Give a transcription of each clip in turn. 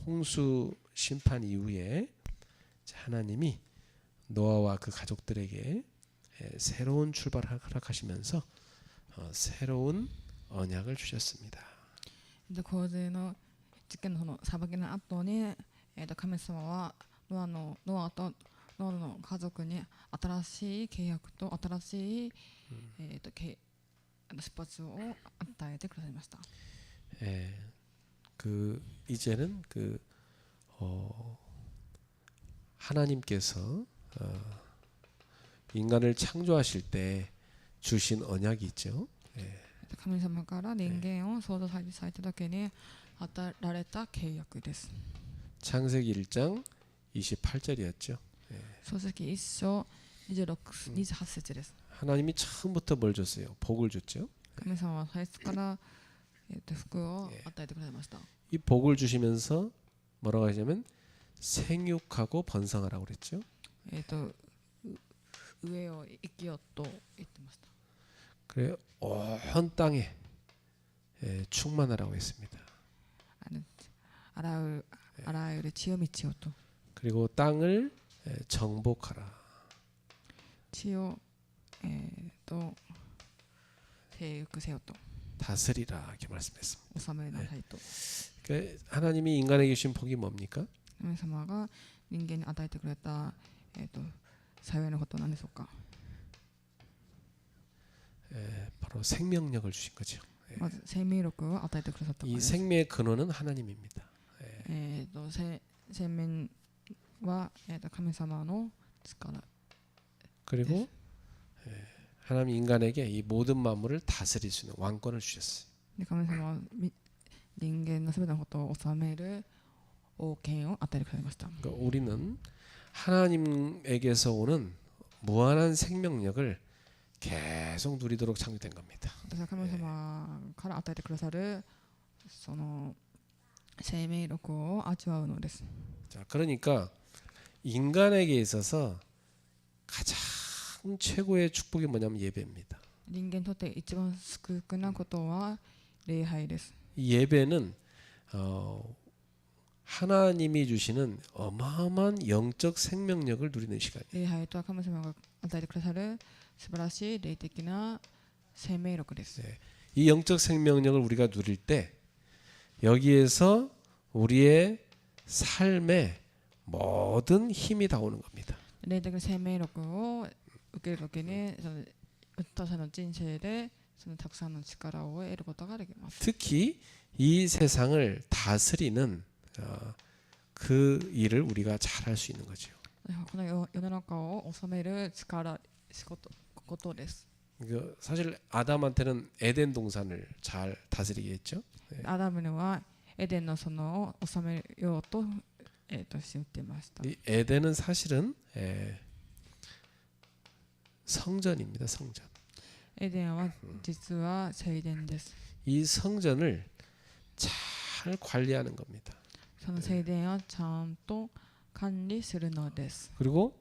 홍수 심판 이후에 하나님이 노아와 그 가족들에게 새로운 출발을 허락하시면서 새로운 언약을 주셨습니다. で洪水の事件のその裁きの後に、神様はノアとノアの家族に新しい契約と新しい、出発を与えてくださいました。 이제는 하나님께서 인간을 창조하실 때 주신 언약이 있죠. 神様から人間を創造された時に与えられた契約です。 창세기 1장 28절이었죠. 創世記1章28節です。 하나님이 처음부터 뭘 줬어요? 복을 줬죠. 神様は最初から、福を与えてくださいました。 이 복을 주시면서 뭐라고 하냐면 생육하고 번성하라고 그랬죠. 上を生きよと言ってました。 그래 온 땅에 충만하라고 했습니다. あらゆる地を満ちよと。 그리고 땅을 정복하라. 地を征服せよと。 다스리라 이렇게 말씀했습니다. 治めなさいと。 그러니까 하나님이 인간에게 주신 복이 뭡니까? 神様が人間に与えてくれた幸いのことは何でしょうか。 바로 생명력을 주신 거죠. まず生命力を与えてくださったから 이 です。 생명의 근원은 하나님입니다. 生命は神様の力。 그리고 하나님 인간에게 이 모든 만물을 다스릴 수 있는 왕권을 주셨어요. で神様は人間のすべてのことを治める王権を与えてくださいました。 그러니까 우리는 하나님에게서 오는 무한한 생명력을 계속 누리도록 창조된 겁니다. 私は神様から与えてくださるその生命力を味わうのです。 자, 그러니까 인간에게 있어서 가장 최고의 축복이 뭐냐면 예배입니다. 人間にとって一番祝福なことは礼拝です。 이 예배는 하나님이 주시는 어마어마한 영적 생명력을 누리는 시간이에요. 礼拝とは神様が与えてくださる素晴らしい霊的な生命力です。 네. 이 영적 생명력을 우리가 누릴 때 여기에서 우리의 삶의 모든 힘이 다 오는 겁니다. 霊的な生命力を受けるときに私の人生でそのたくさんの力を得ることができます。 특히 이 세상을 다스리는 그 일을 우리가 잘 할 수 있는 거죠. この世の中を治める力ことです。 사실 아담한테는 에덴 동산을 잘 다스리게 했죠. アダムにはエデンの園を治めようと知ってました。 이 에덴은 사실은 성전입니다. 성전. エデンは実は聖殿です。 이 성전을 잘 관리하는 겁니다. その聖殿をちゃんと管理するのです。 그리고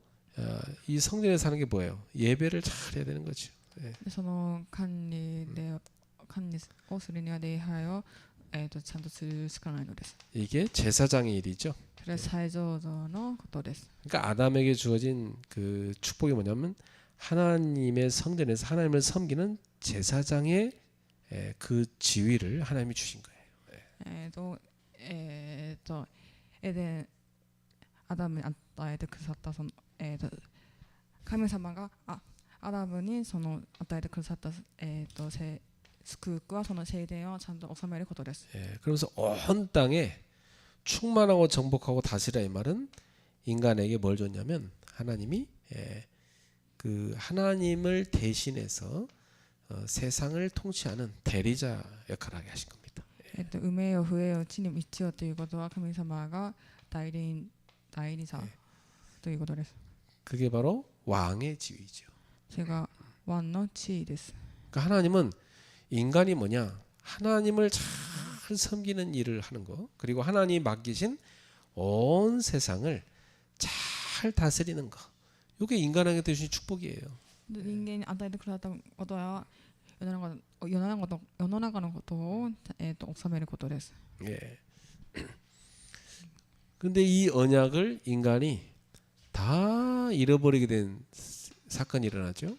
이 성전에 사는 게 뭐예요? 예배를 잘 해야 되는 거죠. でその管理をするには礼拝をちゃんとするしかないのです。 이게 제사장의 일이죠. それは最上像のことです。 그러니까 아담에게 주어진 그 축복이 뭐냐면 하나님의 성전에서 하나님을 섬기는 제사장의 그 지위를 하나님이 주신 거예요. エデンアダムに与えてくださったその神様がアダムにその与えてくださった祝福はその聖殿をちゃんと治めることです。 그러면서 온 땅에 충만하고 정복하고 다스리라 이 말은 인간에게 뭘 줬냐면 하나님이 그 하나님을 대신해서 세상을 통치하는 대리자 역할을 하게 하신 겁니다. 埋めよ増えよ地に満ちよということは神様が代理者ということです。 그게 바로 왕의 지위죠. それが王の地位です。 그러니까 하나님은 인간이 뭐냐? 하나님을 잘 섬기는 일을 하는 거, 그리고 하나님이 맡기신 온 세상을 잘 다스리는 거. 이게 인간에게 주신 축복이에요. 人間に与えてくださったことは世の中のことを治めることです。 예. 근데 이 언약을 인간이 다 잃어버리게 된 사건이 일어나죠.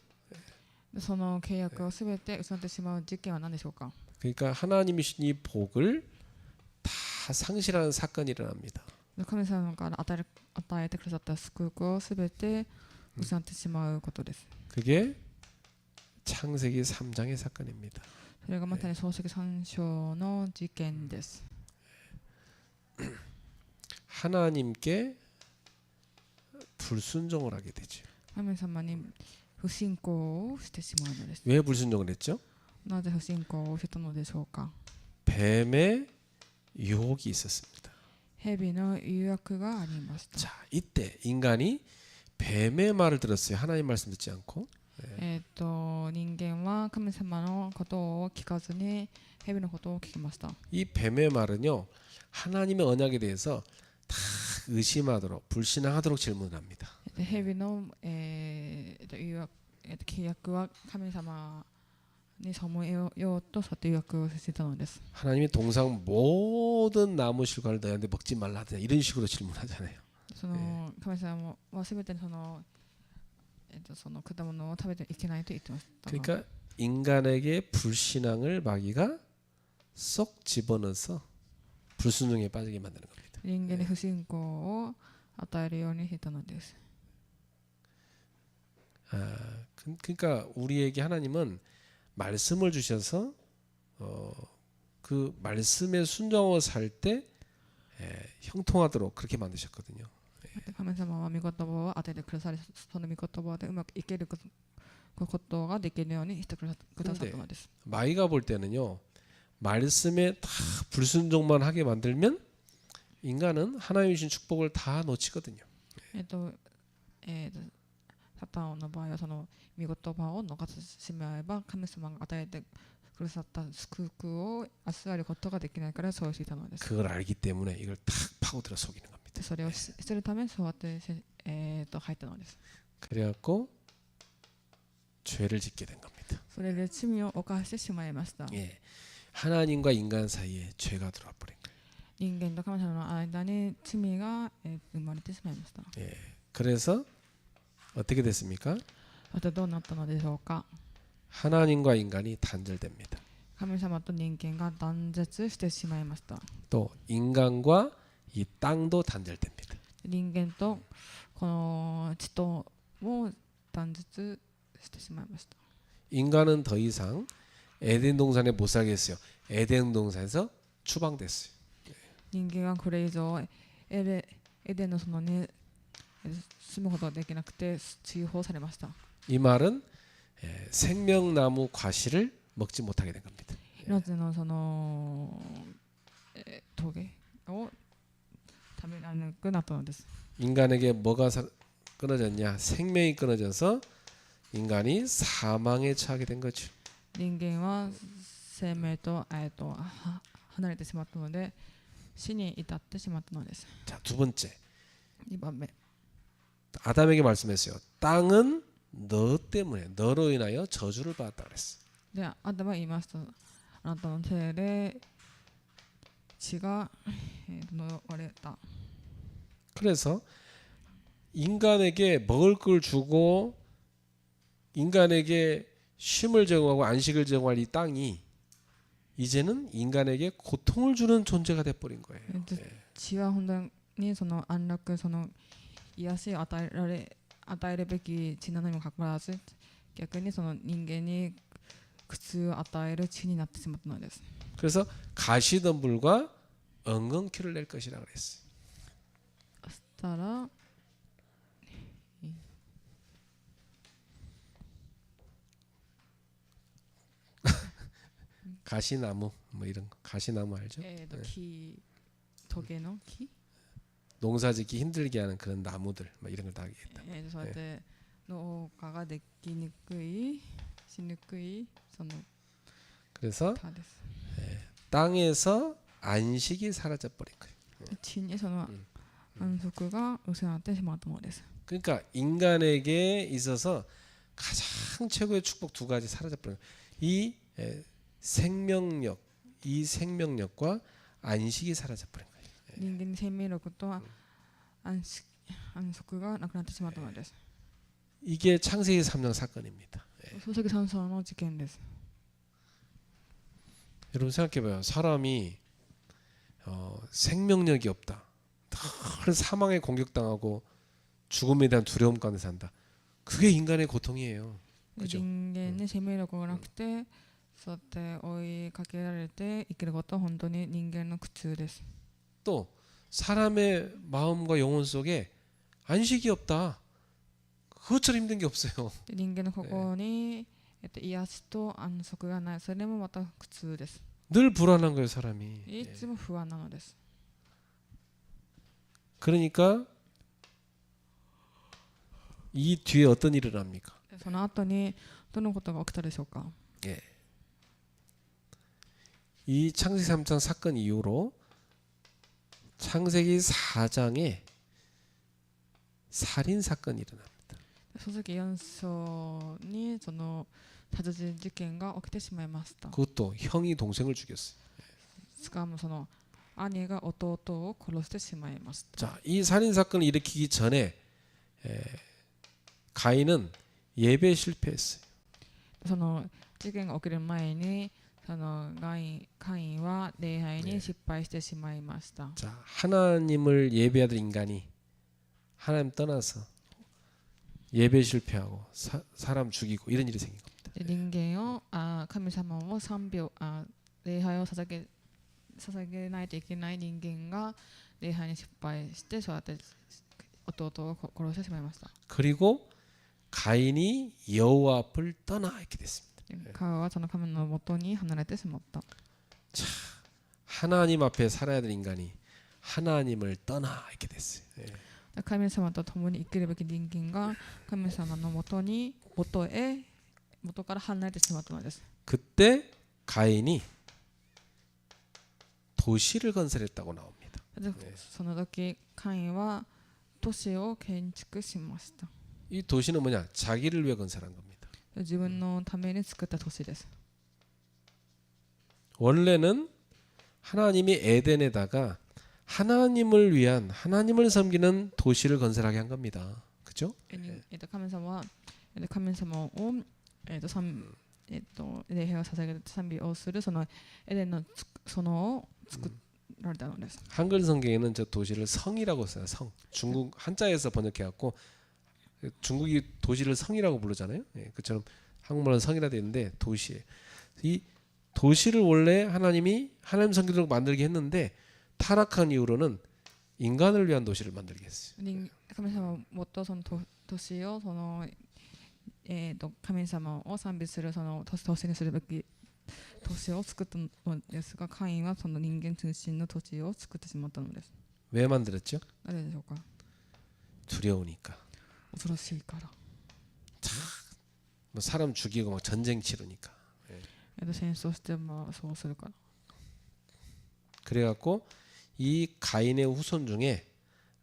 でその契約をすべて失ってしまう事件は何でしょうか。 그러니까 하나님이 주신 이 복을 다 상실하는 사건이 일어납니다. 神様から与えてくださった祝福をすべて失ってしまうことです。 그게 창세기 3장의 사건입니다. それがまさに創世記3章の事件です。 하나님께 불순종을 하게 되죠. 神様に不信仰をしてしまうのです。 왜 불순종을 했죠? なぜ不信仰をしたのでしょうか。 뱀의 유혹이 있었습니다. 蛇の誘惑がありました。 자, 이때 인간이 뱀의 말을 들었어요. 하나님 말씀 듣지 않고. 人間は神様のことを聞かずに蛇のことを聞きました。 이 뱀의 말은요, 하나님의 언약에 대해서 다 의심하도록 불신앙하도록 질문을 합니다. 蛇の、誘惑契約は神様に背ようとそうやって誘惑をしていたのです。 하나님이 동상 모든 나무 실과를 너희한테 먹지 말라 하더냐 이런 식으로 질문하잖아요. その神様はすべてその果物を食べていけないと言ってました。 그러니까 인간에게 불신앙을 마귀가 쏙 집어넣어서 불순종에 빠지게 만드는 겁니다. 人間に不信仰を与えるようにしたのです。 그러니까 우리에게 하나님은 말씀을 주셔서 그 말씀에 순종하고 살 때 형통하도록 그렇게 만드셨거든요. 神様は御言葉を与えてくださり、その御言葉でうまく生きることができるようにしてくださったのです。 마귀가 볼 때는요, 말씀에 다 불순종만 하게 만들면 인간은 하나님이 주신 축복을 다 놓치거든요. サタンの場合はその御言葉を逃してしまえば神様が与えてくださった祝福を預かることができないからそうしていたのです。 그걸 알기 때문에 이걸 탁 파고들어 속이는 겁니다. それをするためにそうやって入ったのです。 그래갖고 죄를 짓게 된 겁니다. それで罪を犯してしまいました。 예, 하나님과 인간 사이에 죄가 들어와 버린 거예요. 人間と神様の間に罪が生まれてしまいました。 예, 그래서 어떻게 됐습니까? あとどうなったのでしょうか。 하나님과 인간이 단절됩니다. 神様と人間が断絶してしまいました。 또 인간과 이 땅도 단절됩니다. 人間とこの地とも断絶してしまいました。 인간은 더 이상 에덴 동산에 못 살겠어요. 에덴 동산에서 추방됐어요. 人間はこれ以上エデンの園に住むことができなくて追放されました。 이 말은 생명나무 과실을 먹지 못하게 된 겁니다. 命のその棘を食べられなくなったのです。 인간에게 뭐가 끊어졌냐? 생명이 끊어져서 인간이 사망에 처하게 된 거죠. 人間は生命と離れてしまったので死に至ってしまったのです。 자, 두 번째. 2番目 아담에게 말씀했어요. 땅은 너 때문에 너로 인하여 저주를 받았다 그랬어. でアダムは言いました。あなたのせいで血が呪われた。 그래서 인간에게 먹을 걸 주고 인간에게 쉼을 제공하고 안식을 제공할 이 땅이 이제는 인간에게 고통을 주는 존재가 돼 버린 거예요. 血は本当にその安楽その癒しを与えるべき血なのにもかかわらず逆にその人間に苦痛を与える血になってしまったのです。 그래서 가시덤불과 엉겅퀴를 낼 것이라 그랬어요. そしたら 가시나무 뭐 이런 거. 가시나무 알죠? 木トゲの木 농사짓기 힘들게 하는 그런 나무들 뭐 이런 걸 다 얘기했다. そうやって農家ができにくいしにくいその 그래서 田です。 땅에서 안식이 사라져 버린 거예요. 地にその安息が失ってしまったのです。 그러니까 인간에게 있어서 가장 최고의 축복 두 가지 사라져 버린 거예요. 이 생명력, 이 생명력과 안식이 사라져 버린 거예요. 人間の生命力と安息がなくなってしまったのです。 이게 창세기 3장 사건입니다. 漱石三章の事件です。 여러분 생각해봐요. 사람이 생명력이 없다. 늘 사망에 공격당하고 죽음에 대한 두려움 가운데 산다. 그게 인간의 고통이에요. で 그죠? 人間に生命力がなくて、そうやって追いかけられて生きることは本当に人間の苦痛です。 또 사람의 마음과 영혼 속에 안식이 없다. 그것처럼 힘든 게 없어요. で人間の心に、癒しと安息がない。それもまた苦痛です。 늘 불안한 거예요, 사람이. いつも不安なのです。 그러니까 이 뒤에 어떤 일을 합니까? でその後にどのことが起きたでしょうか。 이 창세기 3장 사건 이후로 창세기 4장에 살인 사건이 일어납니다. 漱石4章にその殺人事件が起きてしまいました。 그것도 형이 동생을 죽였어요. しかもその兄が弟を殺してしまいました。 자, 이 살인 사건을 일으키기 전에 가인은 예배에 실패했어요. その事件が起きる前にそのカインは礼拝に失敗してしまいました。 자, 하나님을 예배하던 인간이 하나님 떠나서 예배 실패하고 사람 죽이고 이런 일이 생긴 겁니다. で人間を神様を礼拝を捧げないといけない人間が礼拝に失敗してそうやって弟を殺してしまいました。 그리고 가인이 여호와 앞을 떠나 있게 됐습니다. 彼はその神のもとに離れてしまった。 하나님 앞에 살아야 될 인간이 하나님을 떠나 있게 됐어요. 神様と共に生きるべき人間が神様の元から離れてしまったのです。 그때 가인이 도시를 건설했다고 나옵니다. でその時カインは都市を建築しました。 이 도시는 뭐냐? 자기를 위해 건설한 겁니다. 自分のために作った都市です。 원래는 하나님이 에덴에다가 하나님을 위한 하나님을 섬기는 도시를 건설하게 한 겁니다. 그죠? 神様は神様を礼拝を捧げる賛美をするそのエデンの園を作られたのです。 한글 성경에는 저 도시를 성이라고 써요. 성. 중국 한자에서 번역해 갖고 중국이 도시를 성이라고 부르잖아요. 그처럼 한국말은 성이라 되어 있는데 도시에 이 도시를 원래 하나님이 하나님 섬기도록 만들게 했는데 타락한 이후로는 인간을 위한 도시를 만들게 했어요. 神様はもっとその都市を神様を賛美するその都市にするべき都市を作ったのですが、カインはその人間中心の都市を作ってしまったのです。 왜 만들었죠? なぜでしょうか。 두려우니까. 恐ろしいから。 뭐 사람 죽이고 막 전쟁 치르니까. 戦争してそうするから。 그래갖고 이 가인의 후손 중에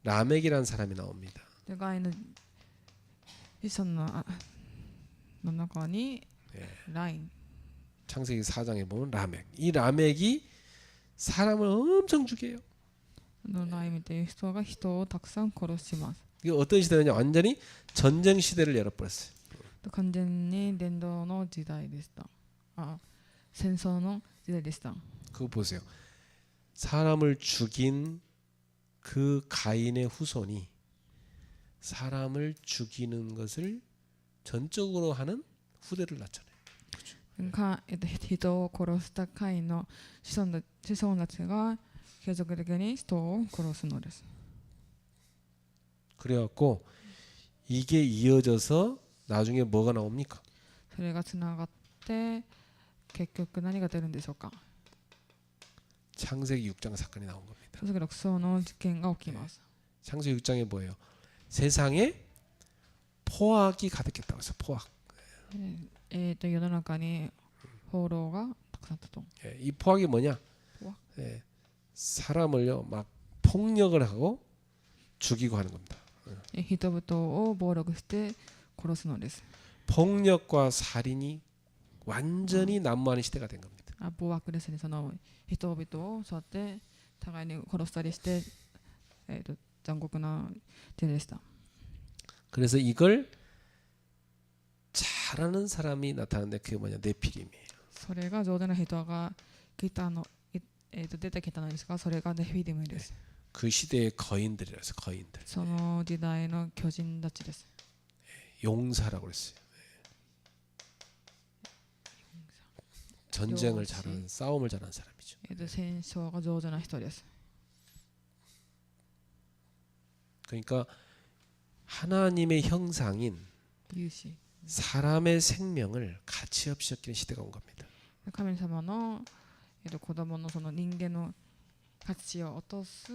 라멕이라는 사람이 나옵니다. でガインの子孫の中にライン。 창세기 4장에 보면 라멕. 이 라멕이 사람을 엄청 죽여요. ラインという人が人をたくさん殺します。 이게 어떤 시대냐면 완전히 전쟁 시대를 열어버렸어요. 完全に伝道の時代でした。戦争の時代でした。 그거 보세요. 사람을 죽인 그 가인의 후손이 사람을 죽이는 것을 전적으로 하는 후대를 낳잖아요. 人を殺したカインの子孫たちが継続的に人を殺すのです。 그래갖고 이게 이어져서 나중에 뭐가 나옵니까? それがつながって結局何が出るんでしょうか。 창세기 6장 사건이 나온 겁니다. 漱石6章の事件が起きます。 창세기 6장에 뭐예요? 세상에 포악이 가득했다고 해서 포악. 世の中に放浪がたくさんあったと。 이 포악이 뭐냐? 포악? 사람을요 막 폭력을 하고 죽이고 하는 겁니다. 人々を暴力して殺すのです。 폭력과 살인이 완전히 난무하는 시대가 된 겁니다. 暴悪ですね。その人々をそうやって互いに殺したりして、残酷な点でした。 그래서 이걸 잘하는 사람이 나타나는데 그게 뭐냐 네피림이에요. それが上手な人が来たの、出てきたのですが、それがネフィリムです。 그 시대의 거인들이라서 거인들. その時代の巨人たちです。 용사라고 그랬어요. 전쟁을 용사. 잘하는 싸움을 잘하는 사람이죠. 戦争が上手な人です。 그러니까 하나님의 형상인 勇士。 사람의 생명을 가치 없이 여기는 시대가 온 겁니다. 神様の、子供のその人間の価値を落とす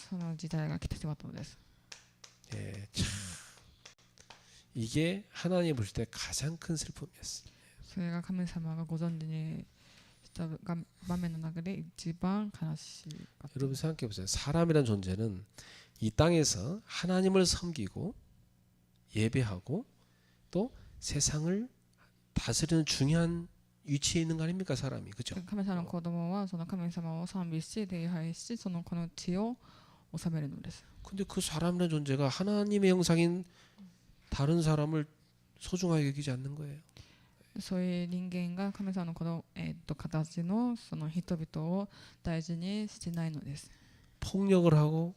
その時代が来てしまったのです。 예, 참 이게 하나님 보실 때 가장 큰 슬픔이었어요. それが神様がご存知にした場面の中で一番悲しかった。 여러분 생각해 보세요. 사람이란 존재는 이 땅에서 하나님을 섬기고 예배하고 또 세상을 다스리는 중요한 위치에 있는 거 아닙니까 사람이 그죠? 神様の子供はその神様を賛美し礼拝しそのこの地を治めるのです。 근데 그 사람이라는 존재가 하나님의 형상인 다른 사람을 소중하게 여기지 않는 거예요. そういう人間が神様のこの、形のその人々を大事にしてないのです。 폭력을 하고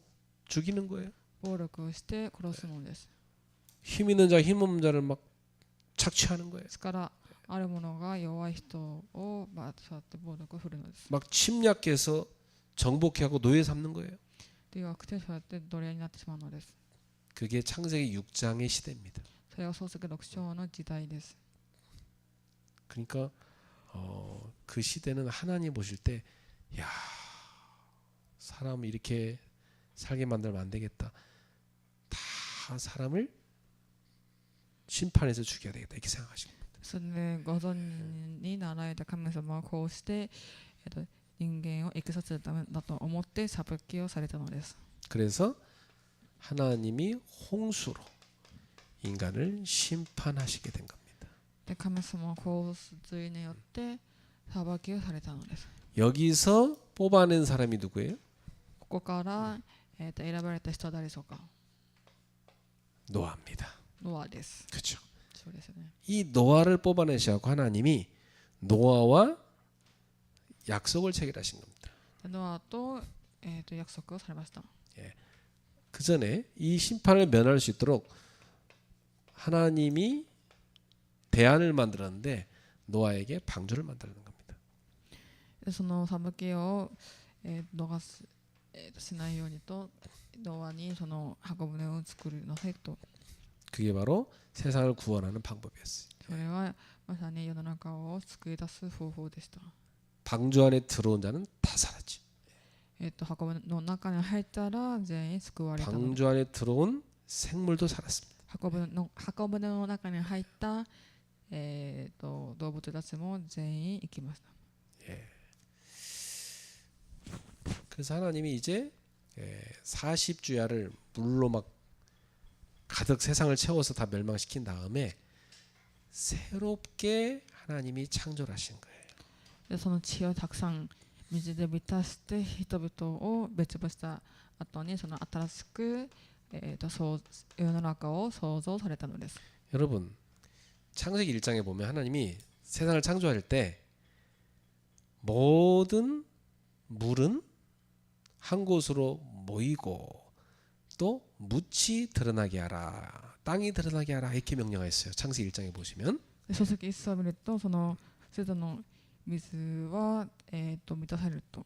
죽이는 거예요. 暴力をして殺すのです。 힘 있는 자, 힘 없는 자를 막 착취하는 거예요. ですからある者が弱い人をそうやって暴力を振るのです。 막 침략해서 정복해하고 노예 삼는 거예요. ではそうやって奴隷になってしまうのです。 그게 창세기 6장의 시대입니다. それは創世記6章の時代です。 그러니까 그 시대는 하나님 보실 때 야, 사람 이렇게 살게 만들면 안 되겠다. 다 사람을 심판해서 죽여야 되겠다. 이렇게 생각하시고. それでご存知になられた神様はこうして、人間を生かさせるためだと思って裁きをされたのです。 그래서 하나님이 홍수로 인간을 심판하시게 된 겁니다. で神様は洪水によって裁きをされたのです。 여기서 뽑아낸 사람이 누구예요? ここから、選ばれた人は誰でしょうか。 노아입니다. ノアです。 그렇죠. そうですね。 이 노아를 뽑아내셔서 하나님이 노아와 약속을 체결하신 겁니다. ノアと、約束をされました。 그 전에 이 심판을 면할 수 있도록 하나님이 대안을 만들었는데 노아에게 방주를 만드는 겁니다. でその裁きを、逃す、しないようにとノアにその箱舟を作りなさいと。 그게 바로 세상을 구원하는 방법이었어요. それはまさに世の中を救い出す方法でした。 방주 안에 들어온 자는 다 살았지. 箱舟の中に入ったら全員救われたので 방주 안에 들어온 생물도 살았습니다. 箱舟の中に入った、動物たちも全員生きました。 그래서 하나님이 이제 40주야를 물로 막 가득 세상을 채워서 다 멸망시킨 다음에 새롭게 하나님이 창조를 하신 거예요. でその地をたくさん水で満たして人々を滅亡した後にその新しく、世の中を創造されたのです。 여러분 창세기 1장에 보면 하나님이 세상을 창조할 때 모든 물은 한 곳으로 모이고 또 묻이 드러나게 하라 땅이 드러나게 하라 이렇게 명령하였어요. 창세기 1장에 보시면 書籍一章を見るとそのすべての水は、満たされると。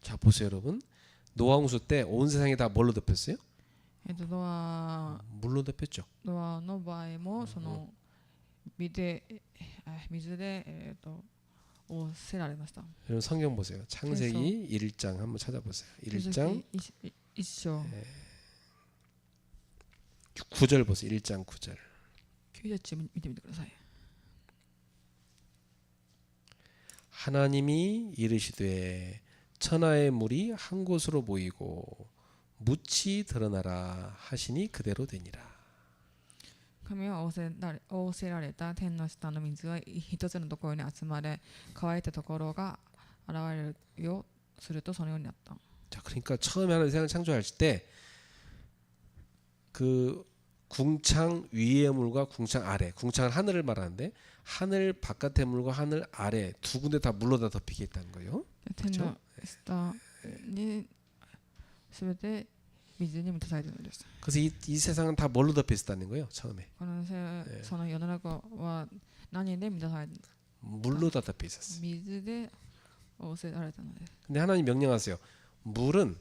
자 보세요 여러분 노아 홍수 때 온 세상이 다 뭘로 덮였어요? ノア 물로 덮였죠. の場合もその水で、覆せられました。 여러분 성경 보세요. 창세기 1장 한번 찾아보세요. 1장 一章 9절 보세요. 1장 9절. 9節見てみてください。 하나님이 이르시되 천하의 물이 한 곳으로 모이고 묻이 드러나라 하시니 그대로 되니라. 神は仰せられた天の下の水は一つのところに集まれ乾いたところが現れるよするとそのようになった。 자, 그러니까 처음에 하나님 세상을 창조할 때 그 궁창 위의 물과 궁창 아래, 궁창은 하늘을 말하는데 하늘 바깥의 물과 하늘 아래 두 군데 다 물로 다 덮이게 했다는 거예요. 天の下に全て水に満たされているのです。 그래서 이 세상은 다 뭘로 덮여 있었다는 거예요. 처음에 このその世の中は何で満たされている？ 물로 다 덮여 있었어요. 水で覆せられたのです。 근데 하나님 명령하세요. 물은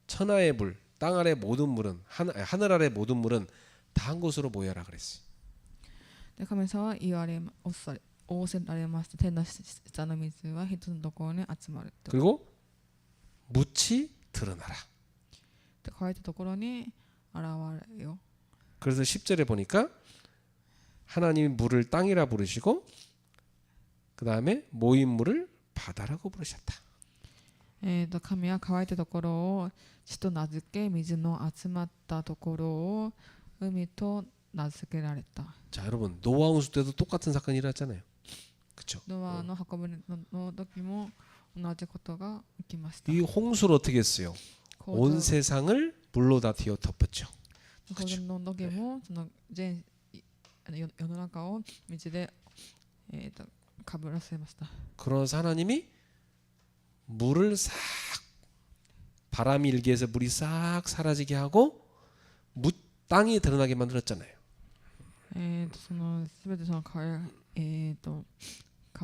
천하의 물, 땅 아래 모든 물은 하늘 아래 모든 물은 다 한 곳으로 모여라 그랬어요. で神様は言われ仰せられました。天の下の水は一つのところに集まると。 그리고 묻히 드러나라. で乾いたところに現れよ。 그래서 10절에 보니까 하나님이 물을 땅이라 부르시고 그 다음에 모인 물을 바다라고 부르셨다. 神は乾いたところを地と名付け、水の集まったところを海と名付けられた。 자, 여러분 노아 홍수 때도 똑같은 사건이 일어났잖아요. 그렇죠? ノアの箱舟の時も同じことが起きました。 이 홍수를 어떻게 했어요? 온 세상을 물로 다 뒤어 덮었죠. 洪水の時もその世の中を水でかぶらせました。 그러면서 하나님이 물을 싹 바람이 일게 해서 물이 싹 사라지게 하고 땅이 드러나게 만들었잖아요. その全てその乾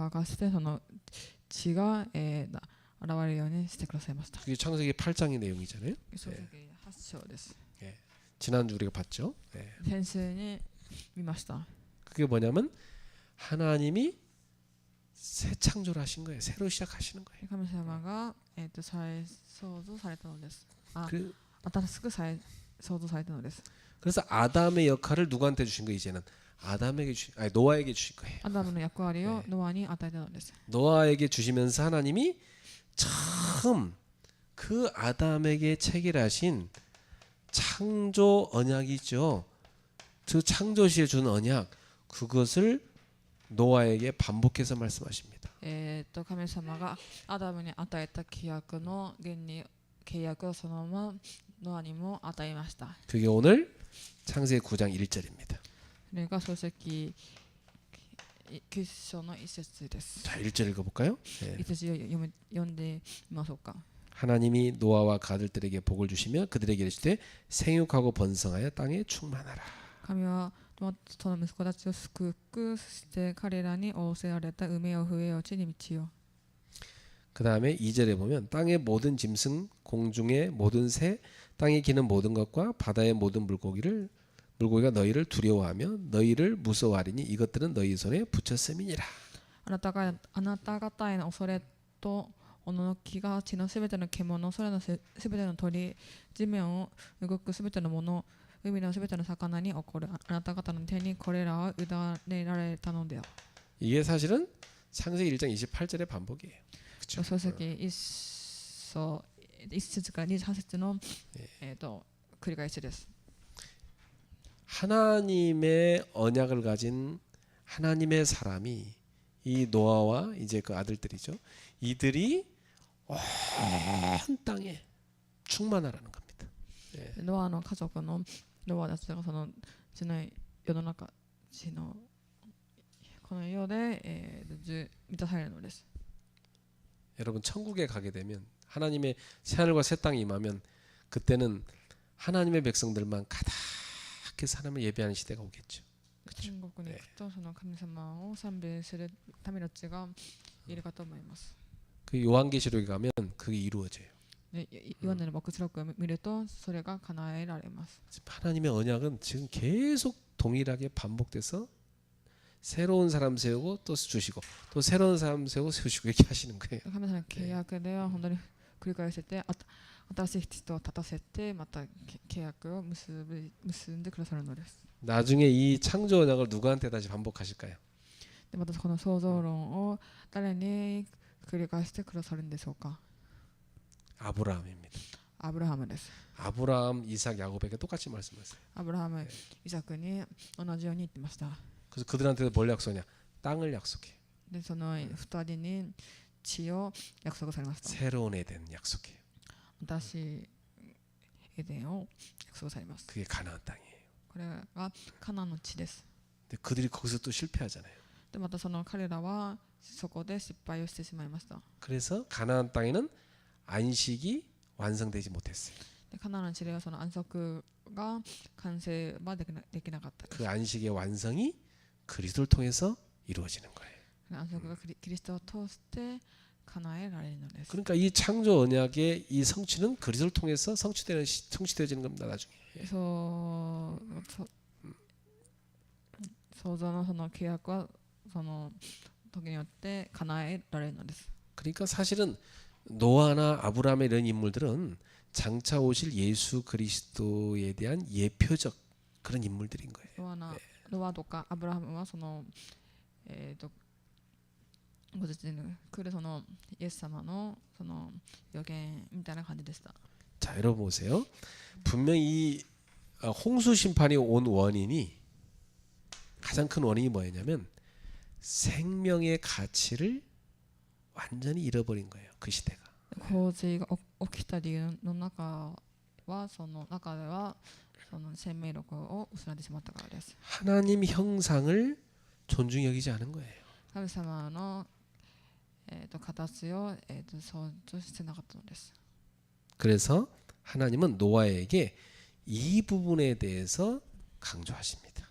かしてその地が現れるようにしてくださいました。 그게 창세기 8장의 내용이잖아요. 創世記8章です。 지난주 우리가 봤죠. 先週に見ました。 그게 뭐냐면 하나님이 새 창조를 하신 거예요. 새로 시작하시는 거예요. 神様が再創造されたのです。그, 新しく再創造されたのです。 그래서 아담의 역할을 누구한테 주신 거예요? 이제는 노아에게 주신 거예요. アダムの役割をノアに与えたのです。 노아에게 주시면서 하나님이 처음 그 아담에게 체결하신 창조 언약이죠. 그 창조 시에 준 언약 그것을 노아에게 반복해서 말씀하십니다. 神様がアダムに与えた契約の原理契約をそのままノアにも与えました。 그게 오늘 창세기 9장 1절입니다. それが創世記9章の一節です。 자, 1절 읽어볼까요? 一節を読んでみましょうか。 하나님이 노아와 그 아들들에게 복을 주시며 그들에게 이르시되 생육하고 번성하여 땅에 충만하라. 神はその息子たちを祝福して彼らに仰せられた埋めよ増えよ地に満ちよ。 그 다음에 2절에 보면 땅의 모든 짐승 공중의 모든 새 땅에 기는 모든 것과 바다의 모든 물고기가 너희를 두려워하며 너희를 무서워하리니 이것들은 너희 손에 붙였음이니라. あなた方への恐れとおののきが地のすべての獣、空のすべての鳥、地面を動くすべてのもの、海のすべての魚に起こる。あなた方の手にこれらは委ねられたのである。 이게 사실은 창세기 1장 28절의 반복이에요. 그렇죠? 創世記1節から28節の繰り返しです。 하나님의 언약을 가진 하나님의 사람이 이 노아와 이제 그 아들들이죠. 이들이 온 땅에 충만하라는 겁니다. ノアの家族のノアたちがその地の世の中地のこの世で満たされるのです。 여러분 천국에 가게 되면 하나님의 새하늘과 새 땅이 임하면 그때는 하나님의 백성들만 가득히 하나님을 예배하는 시대가 오겠죠. 天国に行くとその神様を賛美するための地がいるかと思います。 그 요한계시록에 가면 그게 이루어져요. ヨハネの黙示録を見るとそれが叶えられます。 하나님의 언약은 지금 계속 동일하게 반복돼서 새로운 사람 세우고 또 주시고 또 새로운 사람 세우고 세우시고 이렇게 하시는 거예요. 神様の契約では本当に繰り返してて新しい人を立たせてまた契約を結んでくださるのです。 나중에 이 창조 언약을 누구한테 다시 반복하실까요? でまたこの創造論を誰に繰り返してくださるんでしょうか。 아브라함입니다. アブラハムです。 아브라함, 이삭, 야곱에게 똑같이 말씀하세요. アブラハム、イサクに同じように言ってました。 그래서 그들한테도 뭘 약속하냐? 땅을 약속해. でその2人に血を約束されました。 새로운 에덴 약속해요. 新しいエデンを約束されます。 그게 가나안 땅이에요. これがカナンの地です。 근데 그들이 거기서 또 실패하잖아요. でまたその彼らはそこで失敗をしてしまいました。 그래서 가나안 땅에는 안식이 완성되지 못했어요. でカナンの地ではその安息が完成はできなかったです。 그 안식의 완성이 그리스도를 통해서 이루어지는 거예요. 安息がキリストを通して叶えられるのです。 그러니까 이 창조 언약의 이 성취는 그리스도를 통해서 성취되어지는 겁니다. 나중에. 創造のその契約はその時によって叶えられるのです。 그러니까 사실은 노아나 아브라함의 이런 인물들은 장차 오실 예수 그리스도에 대한 예표적 그런 인물들인 거예요. ノアとかアブラハムはそのご自身の来るそのイエス様のその予言みたいな感じでした。 자, 여러분 보세요. 분명히 이 홍수 심판이 온 원인이 가장 큰 원인이 뭐였냐면 생명의 가치를 완전히 잃어버린 거예요. 그 시대가. 洪水が起きた理由の中はその中ではその生命力を失ってしまったからです。 하나님 형상을 존중히 여기지 않은 거예요. 神様の形を尊重してなかったのです。 그래서 하나님은 노아에게 이 부분에 대해서 강조하십니다.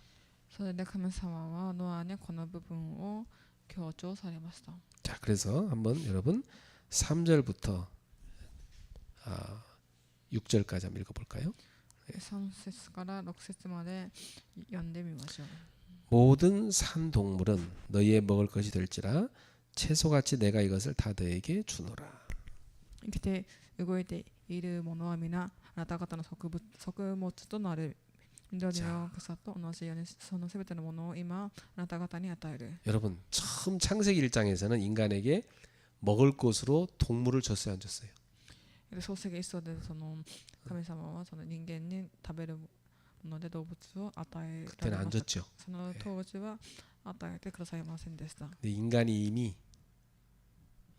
それで神様はノアにこの部分を強調されました。 자, 그래서 한번 여러분 3절부터 6절까지 한번 읽어볼까요? 3節から6節まで読んでみましょう。 모든 산 동물은 너희의 먹을 것이 될지라 채소같이 내가 이것을 다 너희에게 주노라. 生きて動いているものは皆あなた方の食物となる。緑の草と同じようにそのすべてのものを今あなた方に与える。 여러분 처음 창세기 1장에서는 인간에게 먹을 것으로 동물을 줬어요, 안 줬어요? 創世記一章でその神様はその人間に食べるもので動物を与えら 그때는 れ 안 ました。 줬죠. その当時は与えてくださいませんでした。 근데 인간이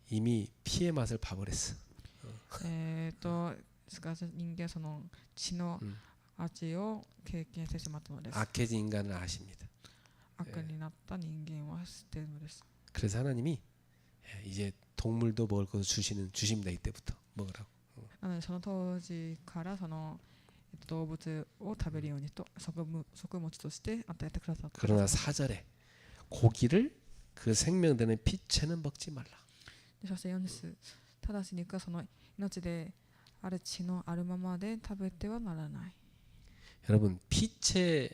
이미 피의 맛을 봐버렸어. しかし人間はその血の味を経験してしまったのです。 악해진 인간을 아십니다. 悪になった人間は知っているのです。 그래서 하나님이 이제 동물도 먹을 것을 주십니다. 이때부터 먹으라고. なのでその当時からその動物を食べるようにと食物として与えてくださった。 그러나 4절에 고기를 그 생명되는 피채는 먹지 말라. そして4節、ただし肉はその命である血のあるままで食べてはならない。 여러분 피채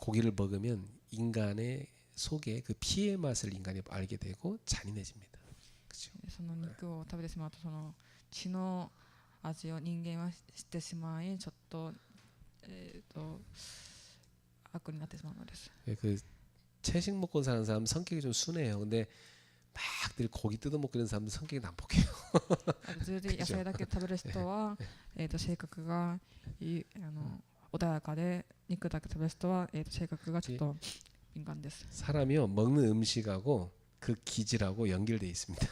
고기를 먹으면 인간의 속에 그 피의 맛을 인간이 알게 되고 잔인해집니다. 그렇죠? その肉を食べてしまうとその血の味を人間は知ってしまいちょっと悪になってしまうのです。 그 채식 먹고 사는 사람 성격이 좀 순해요. 근데 막들 고기 뜯어먹고 이런 사람들 성격이 난폭해요. ずっと野菜だけ食べる人は性格が穏やかで肉だけ食べる人は性格がちょっと敏感です。 사람이요 먹는 음식하고 그 기질하고 연결돼 있습니다.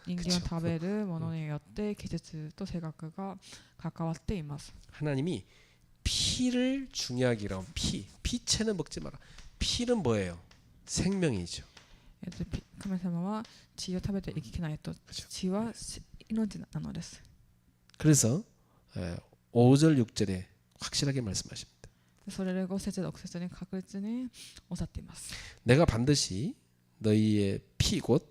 人間は食べるものによって技術と性格が関わっています。 하나님이 피를 중요하게 여기라고 피채는 먹지 마라. 피는 뭐예요? 생명이죠. 神様は血を食べて生きないと血は命なのです。 그래서 5절 6절에 확실하게 말씀하십니다. それで5節6節に確実におっしゃっています。 내가 반드시 너희의 피 곧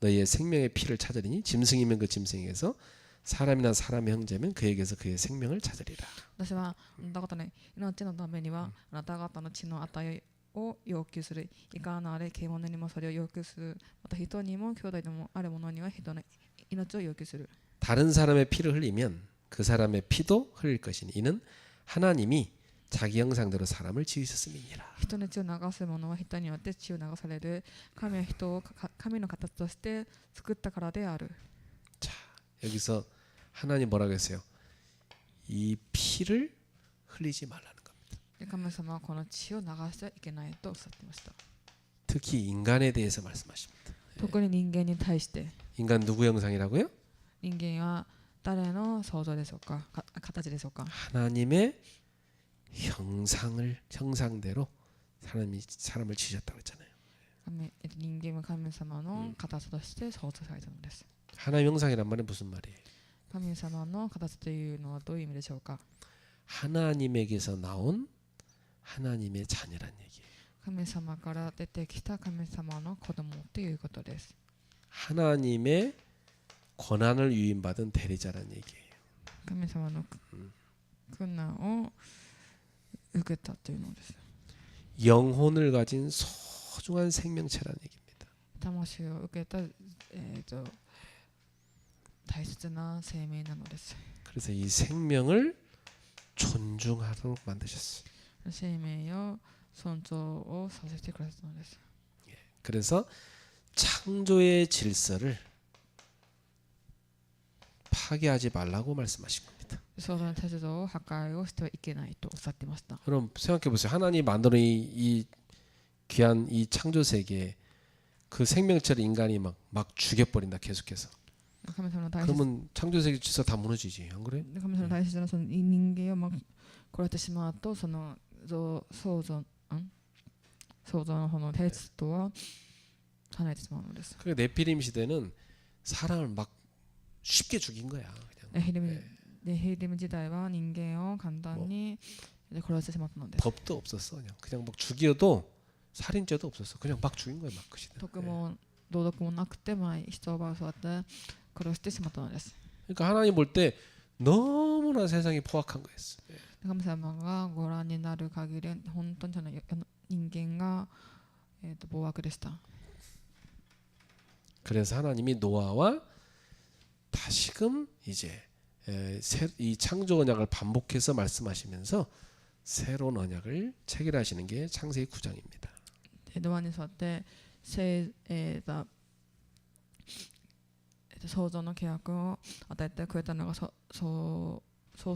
너희의 생명의 피를 찾으리니 짐승이면 그 짐승에게서 사람이나 사람의 형제면 그에게서 그의 생명을 찾으리라. 私はあなた方の命のためにはあなた方の血の値を要求する。いかなる獣にもそれを要求する。また人にも兄弟でもある者には人の命を要求する。 다른 사람의 피를 흘리면 그 사람의 피도 흘릴 것이니 이는 하나님이 자기 형상대로 사람을 지으셨음이니라. 人の血を流す者は人によって血を流される。神は人を神の形として作ったからである。 자, 여기서 하나님 뭐라고 했어요? 이 피를 흘리지 말라는 겁니다. 神様はこの血を流しちゃいけないとおっしゃっていました。 특히 인간에 대해서 말씀하십니다. 特に人間に対して 인간 누구 형상이라고요? 人間は誰の想像でしょうか、形でしょうか。 하나님의 형상대로 사람을 지으셨다고 했잖아요. 人間は神様の形として創造されたのです。 하나님 형상이란 말은 무슨 말이에요? 神様の形というのはどういう意味でしょうか。 하나님에게서 나온 하나님의 자녀란 얘기예요. 神様から出てきた神様の子供ということです。 하나님의 권한을 위임받은 대리자란 얘기예요. 神様の困難を受けたというのです。 영혼을 가진 소중한 생명체란 얘기입니다. 魂を受けた、大切な生命なのです。 그래서 이 생명을 존중하도록 만드셨어요. 生命を尊重をさせてくださったのです。 그래서 창조의 질서를 파괴하지 말라고 말씀하신 겁니다. 創造の鉄道を破壊をしてはいけないとおっしゃっていました。 그럼 생각해 보세요. 하나님 만드는 이 귀한 이 창조 세계에 그 생명체를 인간이 막 죽여버린다 계속해서. 神様の大切 그러면 창조 세계 질서 다 무너지지, 안 그래? 神様の大切なその人間を殺してしまうと、その創造の方のテストは離れてしまうのです。 그 네피림 시대는 사람을 막 쉽게 죽인 거야. 그냥. ネヒリム時代は人間を簡単に殺してしまったのです。 법도 없었어. 그냥 막 죽여도 살인죄도 없었어. 그냥 막 죽인 거야, 막 그 시대. 徳も道徳もなくて、人をそうやって殺してしまったのです。 그러니까 하나님 볼 때 너무나 세상이 포악한 거였어. 神様がご覧になる限り、本当にその人間が暴悪でした。 그래서 하나님이 노아와 다시금 이제 이 창조 언약을 반복해서 말씀하시면서 새로운 언약을 체결하시는 게 창세기 9장입니다. ノアに沿って創造の契約を与えてくれたのが創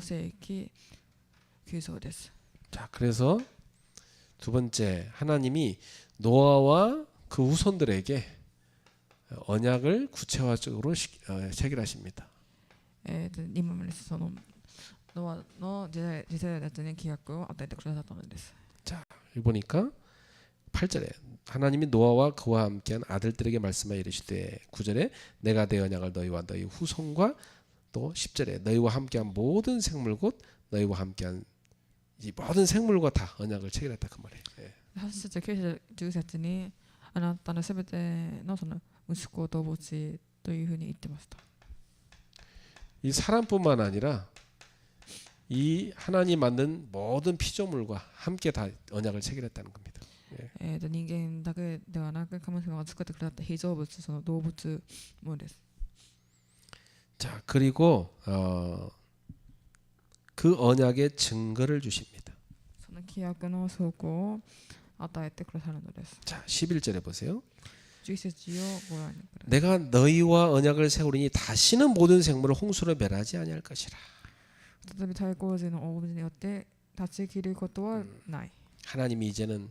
世記9章です。 자, 그래서 두 번째 하나님이 노아와 그 후손들에게 언약을 구체화적으로 체결하십니다. 今までそのノアの時代たちに契約を与えてくださったのです。 자, 여기 보니까 8절에 하나님이 노아와 그와 함께한 아들들에게 말씀하여 이르시되 9절에 내가 내 언약을 너희와 너희 후손과 또 10절에 너희와 함께한 모든 생물 곧 너희와 함께한 이 모든 생물과 다 언약을 체결했다 그 말이에요. 예. 8節9節10節にあなたのすべてのその息子動物というふうに言ってました。 이 사람뿐만 아니라 이 하나님 만든 모든 피조물과 함께 다 언약을 체결했다는 겁니다. 人間だけではなく神様が作ってくださった被造物、その動物もです。 자, 그리고 그 언약의 증거를 주십니다. その契約の証拠を与えてくださるのです。 자, 11절에 보세요. 11節をご覧ください。 내가 너희와 언약을 세우리니 다시는 모든 생물을 홍수로 멸하지 아니할 것이라. 再び太閤人の大水によって断ち切ることはない。 하나님이 이제는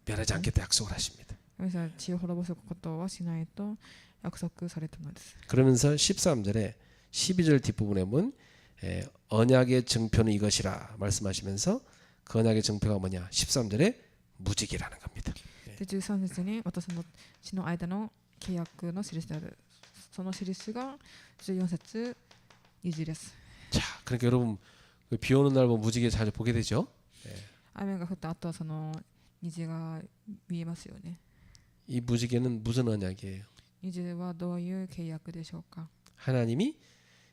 멸하지 않겠다 약속을 하십니다. 神様は地を滅ぼすことはしないと約束されたのです。 그러면서 13절에 12절 뒷부분에 보면 언약의 증표는 이것이라 말씀하시면서 그 언약의 증표가 뭐냐? 13절에 무직이라는 겁니다. で13節に私の血の間の契約の印である。その印が14節虹です。 자, 그러니까 여러분 비 오는 날 보면 무지개 자주 보게 되죠. 雨が降った後はその虹が見えますよね。 이 무지개는 무슨 언약이에요? 虹はどういう契約でしょうか。 하나님이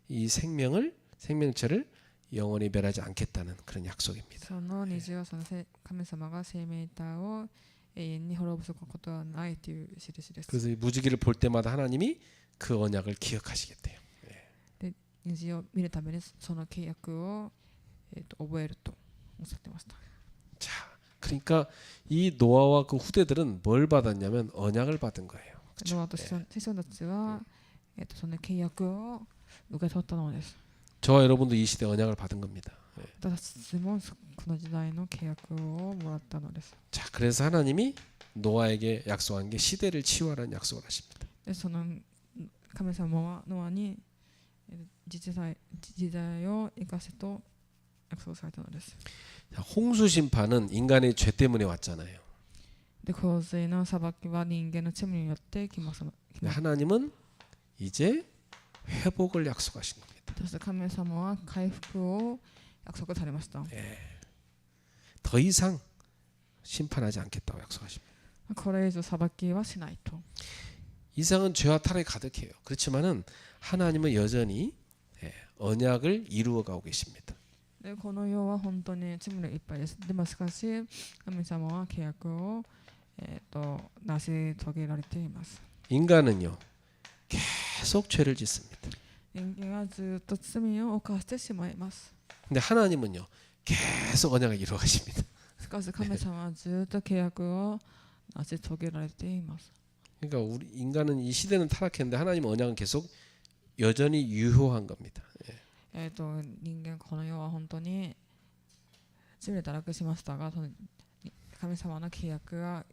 이 생명체를 영원히 멸하지 않겠다는 그런 약속입니다. その虹はその神様が生命体を永遠に滅ぼすことはないという印です。 그래서 이 무지개를 볼 때마다 하나님이 그 언약을 기억하시겠대요. 虹を見るためにその契約を覚えるとおっしゃってました。 자, 그러니까 이 노아와 그 후대들은 뭘 받았냐면 언약을 받은 거예요. ノアと子孫たちはその契約を受け取ったのです。 저와 여러분도 이 시대 언약을 받은 겁니다. 私たちもこの時代の契約をもらったのです。 자, 그래서 하나님이 노아에게 약속한 게 시대를 치유하라는 약속을 하십니다. でその神様はノアに時代を生かせと約束されたのです。 자, 홍수 심판은 인간의 죄 때문에 왔잖아요. で洪水の裁きは人間の罪によって来ます。 근데 하나님은 이제 회복을 약속하신 겁니다. そして神様は回復を約束されました。 더 이상 심판하지 않겠다고 약속하십니다. これ以上裁きはしないと。 이상은 죄와 타락이 가득해요. 그렇지만은 하나님은 여전히 언약을 이루어가고 계십니다. でこの世は本当に罪でいっぱいです。でもしかし神様は契約を成し遂げられています。 인간은요 계속 죄를 짓습니다. 人間はずっと罪を犯してしまいます。 근데 하나님은요 계속 언약을 이루어가십니다. しかし神様はずっと契約を成し遂げられています。 그러니까 우리 인간은 이 시대는 타락했는데 하나님 언약은 계속 여전히 유효한 겁니다. 人間この世は本当に罪で堕落しましたが、その神様の契約が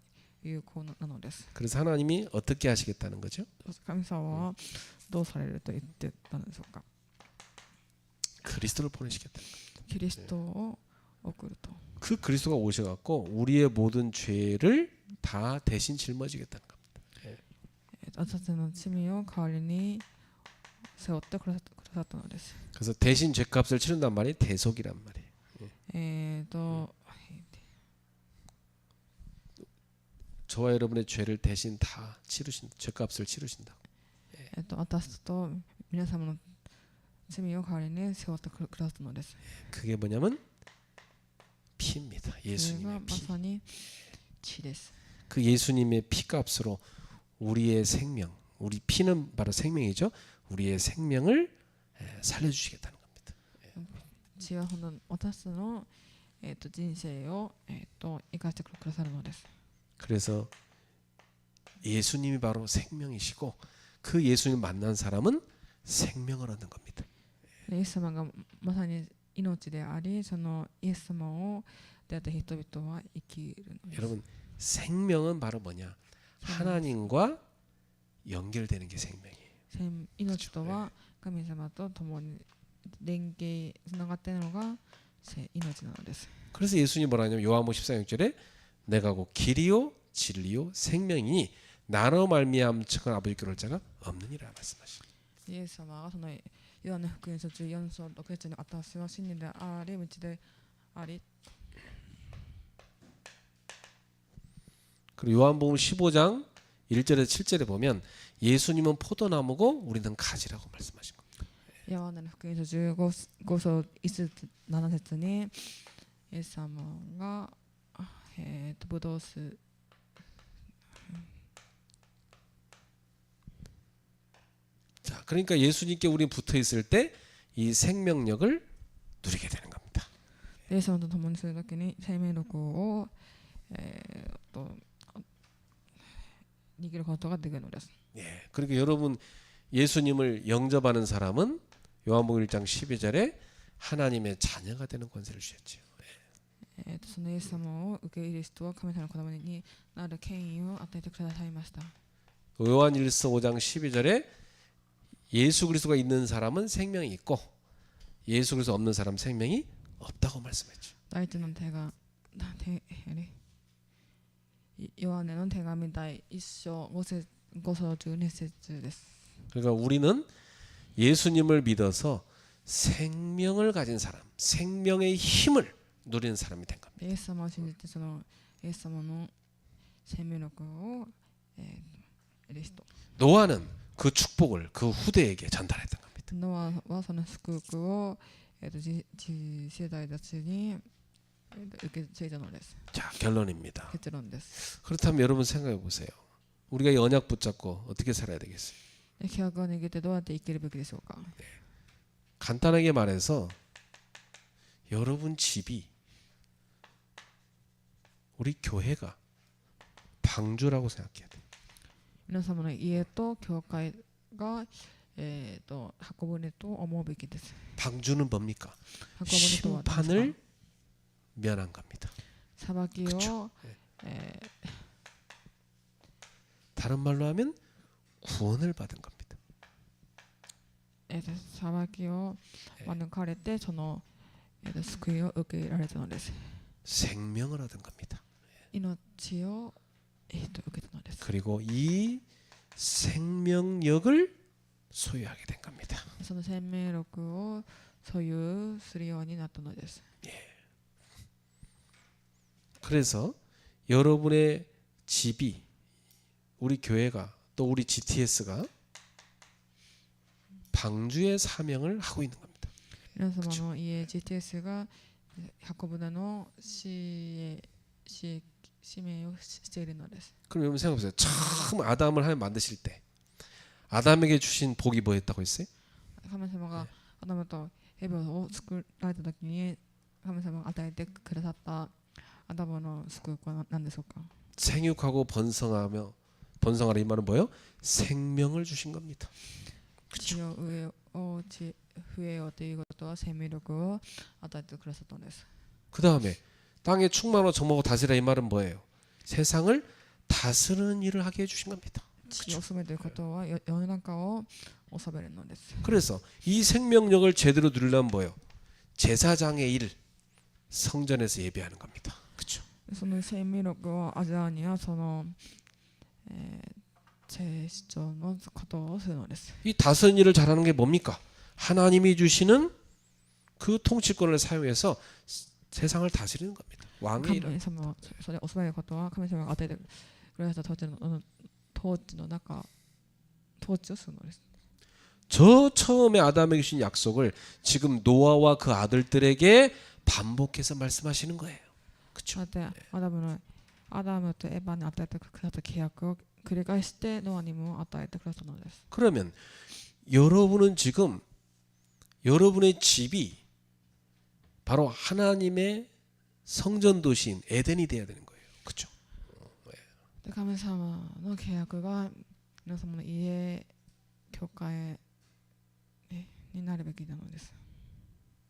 有効なのです。 그래서 하나님이 어떻게 하시겠다는 거죠? 神様はどうされると言ってたのでしょうか。 그리스도를 보내시겠다. キリストを送ると。 그 그리스도가 오셔갖고 우리의 모든 죄를 다 대신 짊어지겠다는 겁니다. 私たちの罪を代わりに背負ってくださったのです。 그래서 대신 죄값을 치른단 말이 대속이란 말이에요. 저와 여러분의 죄를 대신 다 치르신 죄값을 치르신다. 私と皆様の罪を代わりに背負ってくださったのです。 그게 뭐냐면 피입니다. それが 예수님의 ま 피. さに血です。 그 예수님의 피값으로 우리의 생명, 우리 피는 바로 생명이죠. 우리의 생명을 살려주시겠다는 겁니다. 血は本当に私の人生を生かしてくださるのです。 그래서 예수님이 바로 생명이시고 그 예수님 만난 사람은 생명을 얻는 겁니다. イエス様がまさに命であり、そのイエス様を出会った人々は生きるのです。 여러분 생명은 바로 뭐냐? 하나님과 연결되는 게 생명이에요. 命とは神様と共に連携つながっているのが命なのです。 그래서 예수님이 뭐라 하냐면 요한복음 14장절에 내가 곧 길이요 진리요 생명이니 나로 말미암은 척은 아버지께로 올 자가 없느니라 말씀하십니다. イエス様がそのヨハネ福音書14章6節に私は真理であり道であり 그리고 요한복음 15장 1절에서 7절에 보면 예수님은 포도나무고 우리는 가지라고 말씀하신 겁니다. ヨハネの福音書15章1節7節にイエス様がブドウ酢 자, 그러니까 예수님께 우리 붙어 있을 때 이 생명력을 누리게 되는 겁니다. イエス様と共にするときに生命力を握ることができるのです。 예, 그러니까 여러분 예수님을 영접하는 사람은 요한복음 1장 12절에 하나님의 자녀가 되는 권세를 주셨죠. そのイエス様を受け入れる人は神様の子供になる権威を与えてくださいました。 요한일서 5장 12절에 예수 그리스도가 있는 사람은 생명이 있고 예수 그리스도 없는 사람 생명이 없다고 말씀했죠. 第一の手がヨハネの手紙第1章5章12節です。 그러니까 우리는 예수님을 믿어서 생명을 가진 사람, 생명의 힘을 누리는 사람이 된 겁니다. イエス様を信じてそのイエス様の生命力を得る人。 노아는 그 축복을 그 후대에게 전달했던 겁니다. ノアはその祝福を次世代たちに受け継いだのです。 자, 결론입니다. 結論です。 그렇다면 여러분 생각해 보세요. 우리가 이 언약 붙잡고 어떻게 살아야 되겠어요? 契約を握ってどうやって生きるべきでしょうか。 간단하게 말해서 여러분 집이 우리 교회가 방주라고 생각해야 돼요. 皆様の家と教会が箱舟と思うべきです。 방주는 뭡니까? 箱舟とは何 심판을 ですか？ 면한 겁니다. 裁きを 그쵸? 다른 말로 하면 구원을 받은 겁니다. 裁きを免れてその、救いを受けられたのです。 생명을 얻은 겁니다. 命を、受けたのです。 그리고 이 생명력을 소유하게 된 겁니다. その生命力を所有するようになったのです。 그래서 여러분의 집이 우리 교회가 또 우리 GTS가 방주의 사명을 하고 있는 겁니다. 皆様の家 GTS が箱舟の使命をしているのです。 그럼 여러분 생각해보세요. 처음 아담을 하나님 만드실 때 아담에게 주신 복이 뭐였다고 했어요? 神様がアダムとエヴァを作られた時に神様が与えてくださったアダムの救いは何でしょうか？ 생육하고 번성하라 이 말은 뭐예요? 생명을 주신 겁니다. 地を増えようということは生命力を与えてくださったのです。 그 다음에 땅에 충만하고 정복하고 다스리라 이 말은 뭐예요? 세상을 다스리는 일을 하게 해주신 겁니다. 地を治めということは世の中を治めるのです。 그래서 이 생명력을 제대로 누리려면 뭐예요? 제사장의 일, 성전에서 예배하는 겁니다. 그렇죠? その生命力を味わうにはその、聖書のことをするのです。 이 다스리는 일을 잘하는 게 뭡니까? 하나님이 주시는 그 통치권을 사용해서 세상을 다스리는 겁니다. 왕의 일. 神様それを治めることは神様が与えてくださった統治の中統治をするのです。 저 처음에 아담에게 주신 약속을 지금 노아와 그 아들들에게 반복해서 말씀하시는 거예요. 그렇죠? だってアダムとエヴァに与えてくださった契約を繰り返してノアにも与えてくださったのです。 그러면 여러분은 지금 여러분의 집이 바로 하나님의 성전 도시인 에덴이 돼야 되는 거예요. 그렇죠? で神様の契約が皆様の家教会になるべきなのです。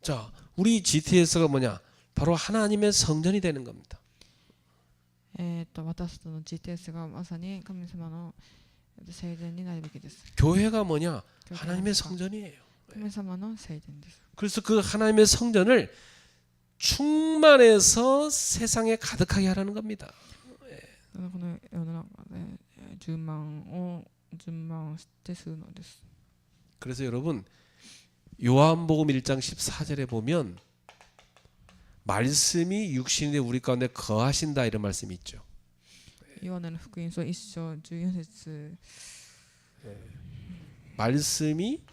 자, 우리 GTS가 뭐냐? 바로 하나님의 성전이 되는 겁니다. 私たちの GTS がまさに神様の聖殿になるべきです。 교회가 뭐냐? 하나님의 성전이에요. 神様の聖殿です。 그래서 그 하나님의 성전을 충만해서 세상에 가득하게 하라는 겁니다. この世の中で充満してするのです。 그래서 여러분 요한복음 1장 14절에 보면 말씀이 육신이 돼 우리 가운데 거하신다 이런 말씀이 있죠. ヨハネの福音書1章14節 말씀이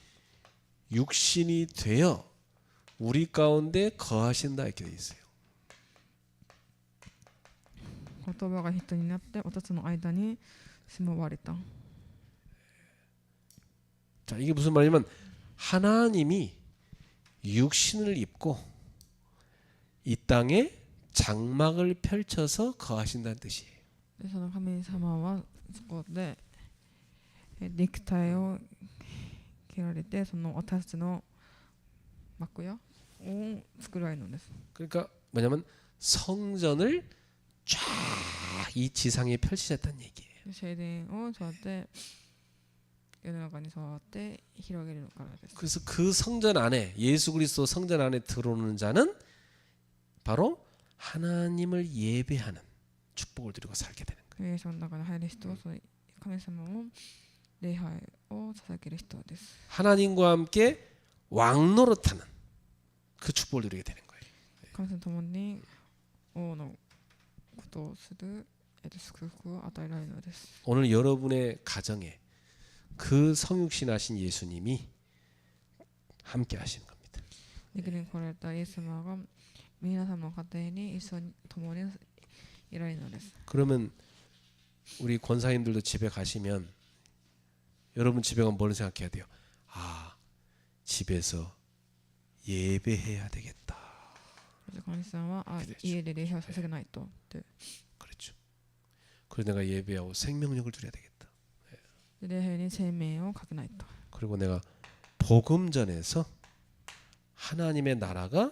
육신이 되어 우리 가운데 거하신다 이렇게 돼 있어요. 言葉が人になって私の間に住まわれた。 자, 이게 무슨 말이냐면 하나님이 육신을 입고 이 땅에 장막을 펼쳐서 거하신다는 뜻이에요. でその神様はそこで肉体を着られてその私たちの幕屋を作られるのです。 그러니까 뭐냐면 성전을 쫙 이 지상에 펼치셨다는 얘기예요. 聖殿をそうやって世の中にそうやって広げるからです。 그래서 그 성전 안에 예수 그리스도 성전 안에 들어오는 자는 바로 하나님을 예배하는 축복을 누리고 살게 되는 거예요. イエスの中に入る人はその神様を礼拝を捧げる人です。 하나님과 함께 왕노릇하는 그 축복을 누리게 되는 거예요. 神様と共に王のことをする祝福を与えられるのです。 오늘 여러분의 가정에 그 성육신하신 예수님이 함께 하시는 겁니다. 肉に来られたイエス様が皆様の家庭に一緒に共にいられるのです。 그러면 우리 권사님들도 집에 가시면 여러분 집에 가면 뭘 생각해야 돼요? 아, 집에서 예배해야 되겠다. 神様は家で礼拝を捧げないとって。 그렇죠. 그리고 내가 예배하고 생명력을 누려야 되겠다. 礼拝に生命をかけないと。 그리고 내가 복음 전에서 하나님의 나라가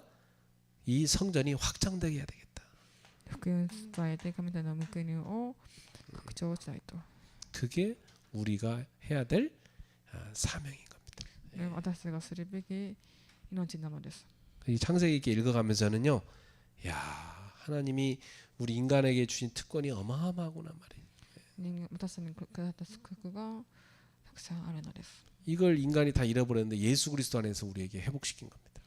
이 성전이 확장되게 해야 되겠다. 福音伝えて神様の御国を拡張したいと。 그게 우리가 해야 될 사명인 겁니다. 私たちがするべき命なのです。 이 창세기 이렇게 읽어가면서는요, 야 하나님이 우리 인간에게 주신 특권이 어마어마하구나 말이에요. 私たちにくださった祝福がたくさんあるのです。 이걸 인간이 다 잃어버렸는데 예수 그리스도 안에서 우리에게 회복시킨 겁니다.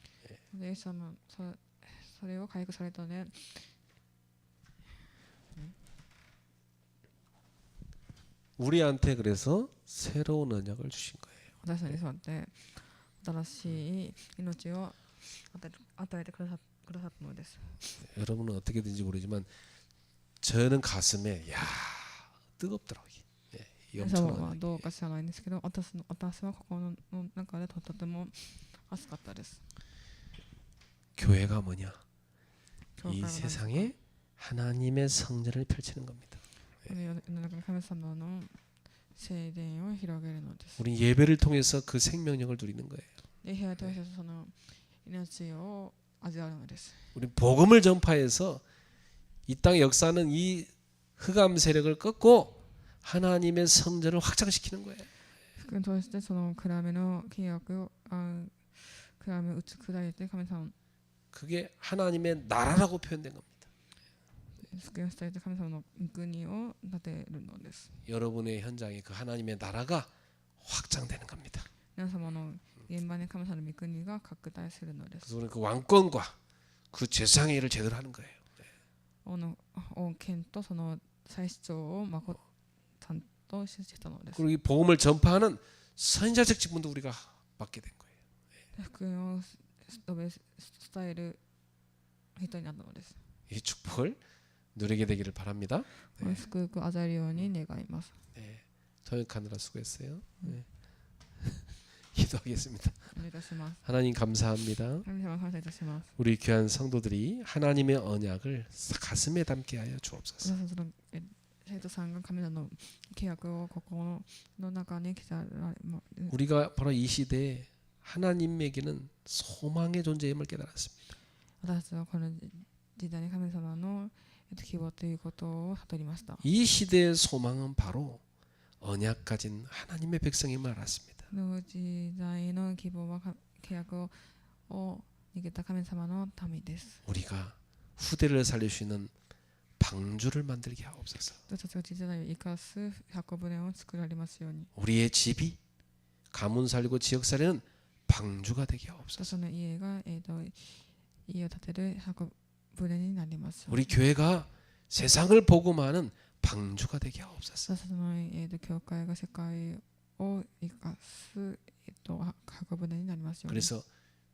イエス様それを回復されたので 우리한테 그래서 새로운 언약을 주신 거예요. 私たちにそうやって新しい命を与えてくださったのです。 여러분은 어떻게든지 모르지만 저는 가슴에 야 뜨겁더라고요. 예, 이 皆様 엄청난 は 언약이. どうか知らないんですけど、私は心の中でとても熱かったです。 교회가 뭐냐? 教会 이 は何ですか？ 세상에 하나님의 성전을 펼치는 겁니다. 世の中に神様の聖殿を広げるのです。 우리 예배를 통해서 그 생명력을 누리는 거예요. 礼拝を通してその命を味わうのです。 우리 복음을 전파해서 이 땅의 역사는 이 흑암 세력을 꺾고 하나님의 성전을 확장시키는 거예요. 福音を通してその暗めの契約を暗めを打ち砕いて神様 그게 하나님의 나라라고 표현된 겁니다. 福音を伝えて神様の御国を建てるのです。 여러분의 현장에 그 하나님의 나라가 확장되는 겁니다. 皆様の現場に神様の御国が拡大するのです。 그래서 우리는 그 왕권과 그 제사장의 일을 제대로 하는 거예요. 王権とその祭司長をちゃんとしたのです。 그리고 이 복음을 전파하는 선지자적 직분도 우리가 맡게 된 거예요. 福音を伝える人になったのです。 이 축복을 누리게 되기를 바랍니다. 祝福を味わえるように願います。 네, 통역하느라 수고했어요. 네. 기도하겠습니다. お願いいたします。 하나님 감사합니다. 神様感謝いたします。 우리 귀한 성도들이 하나님의 언약을 가슴에 담게 하여 주옵소서. 私たちの生徒さんが神様の契約を心の中に刻られ 우리가 바로 이 시대에 하나님에게는 소망의 존재임을 깨달았습니다. 私たちはこの時代に神様の希望ということを悟りました。 이 시대의 소망은 바로 언약 가진 하나님의 백성임을 알았습니다. この時代の希望は契約を逃げた神様の民です。 우리가 후대를 살릴 수 있는 방주를 만들게 하옵소서. 私たちが時代を生かす箱舟を作られますように。 우리의 집이 가문 살리고 지역 살리는 방주가 되게 私 하옵소서. の家が家を建てる箱舟になりますように。 우리 교회가 세상을 복음하는 방주가 되게 하옵소서. 私たちの教会が世界を生かす箱舟になりますように。 그래서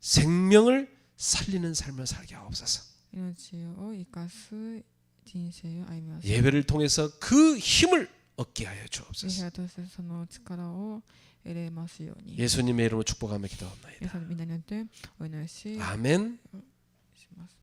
생명을 살리는 삶을 살게 하옵소서. 命を生かす人生を歩みます。 예배를 통해서 그 힘을 얻게 하여 礼 주옵소서. 拝としてその力を得れますように。 예수님의 이름으로 축복하며 皆 기도합니다. さんみんなによってお祈りし 아멘. ます。